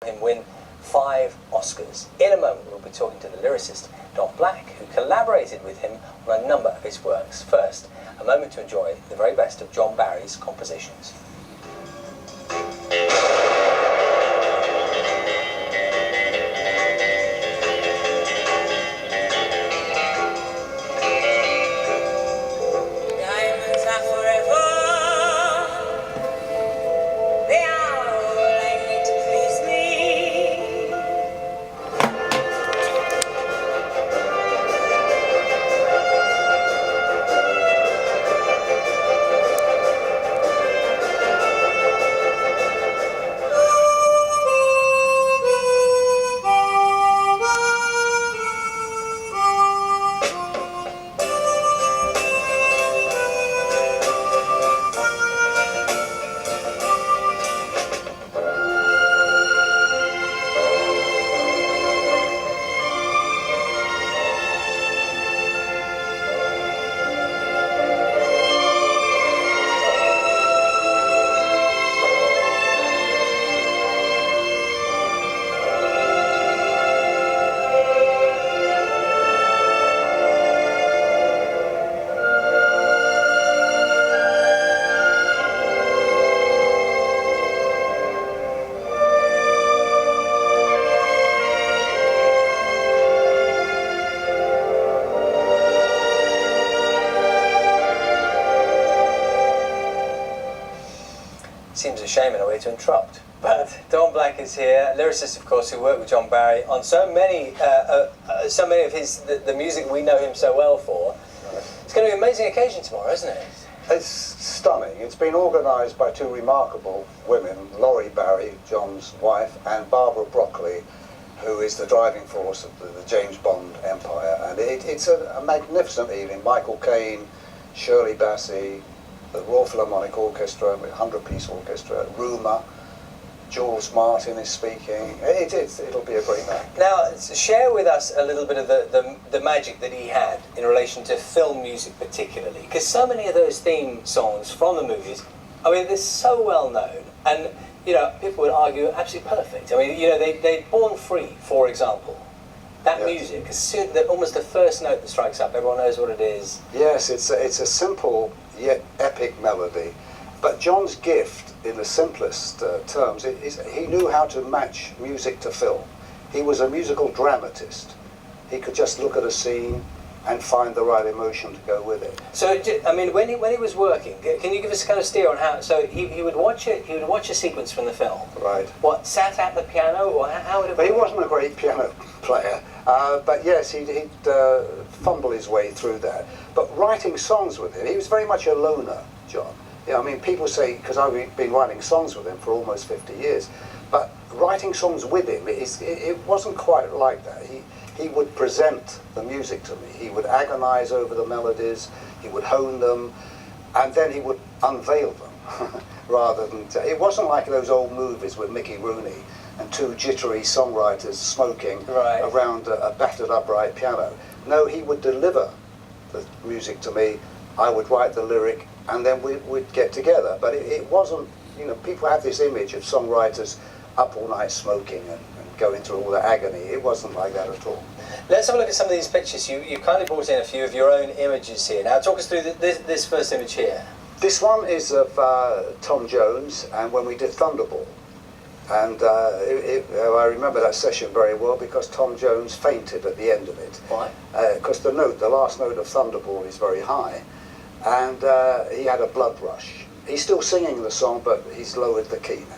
him win 5 Oscars. In a moment we'll be talking to the lyricist Don Black, who collaborated with him on a number of his works. First, a moment to enjoy the very best of John Barry's compositions. Seems a shame in a way to interrupt, but Don Black is here, a lyricist of course who worked with John Barry on so many of his the music we know him so well for. It's going to be an amazing occasion tomorrow, isn't it? It's stunning. It's been organised by 2 remarkable women, Laurie Barry, John's wife, and Barbara Broccoli, who is the driving force of the James Bond empire. And it's a magnificent evening. Michael Caine, Shirley Bassey, the Royal Philharmonic Orchestra, 100-piece orchestra, Rumour, Jules Martin is speaking. It'll be a great night. Now, share with us a little bit of the magic that he had in relation to film music particularly, because so many of those theme songs from the movies, I mean, they're so well known, and, you know, people would argue absolutely perfect. I mean, you know, they Born Free, for example. That music, almost the first note that strikes up, everyone knows what it is. Yes, it's a simple yet epic melody. But John's gift, in the simplest terms, is he knew how to match music to film. He was a musical dramatist. He could just look at a scene and find the right emotion to go with it. So, I mean, when he was working, can you give us a kind of steer on how? So he would watch it. He would watch a sequence from the film. Right. What, sat at the piano, or how would it? But he wasn't a great piano player. But yes, he'd fumble his way through that. But writing songs with him, he was very much a loner, John. Yeah, I mean, people say, because I've been writing songs with him for almost 50 years, but writing songs with him, it wasn't quite like that. He would present the music to me. He would agonize over the melodies, he would hone them, and then he would unveil them, rather than... It wasn't like those old movies with Mickey Rooney and 2 jittery songwriters smoking around a battered upright piano. No, he would deliver the music to me, I would write the lyric, and then we'd get together. But it wasn't, you know, people have this image of songwriters up all night smoking and going through all the agony. It wasn't like that at all. Let's have a look at some of these pictures. You kindly brought in a few of your own images here. Now talk us through this first image here. This one is of Tom Jones, and when we did Thunderball. And I remember that session very well because Tom Jones fainted at the end of it. Why? Because the last note of Thunderball is very high, and he had a blood rush. He's still singing the song, but he's lowered the key now.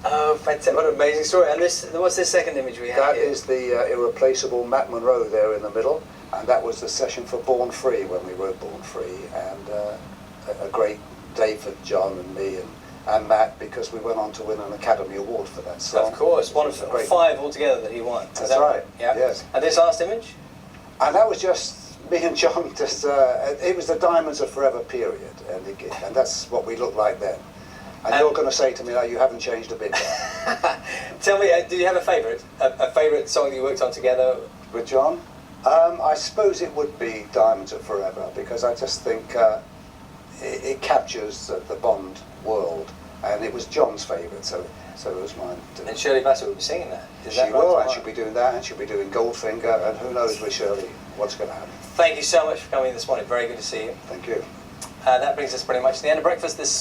Oh, fantastic. What an amazing story. And what's this second image we have That here? is the irreplaceable Matt Monro there in the middle, and that was the session for Born Free when we wrote Born Free, and a great day for John and me and Matt, because we went on to win an Academy Award for that song. Of course, one of 5 altogether that he won. That's right. Yeah. Yes. And this last image? And that was just me and John. Just it was the Diamonds Are Forever period, and that's what we looked like then. And you're going to say to me, "Oh, you haven't changed a bit." Tell me, do you have a favourite? A favourite song that you worked on together with John? I suppose it would be Diamonds Are Forever, because I just think it captures the Bond world and it was John's favourite, so it was mine too. And Shirley Bassey will be singing that. Is She that right? will, and she'll be doing that, and she'll be doing Goldfinger, and who knows with Shirley what's going to happen. Thank you so much for coming this morning. Very good to see you. Thank you. That brings us pretty much to the end of breakfast this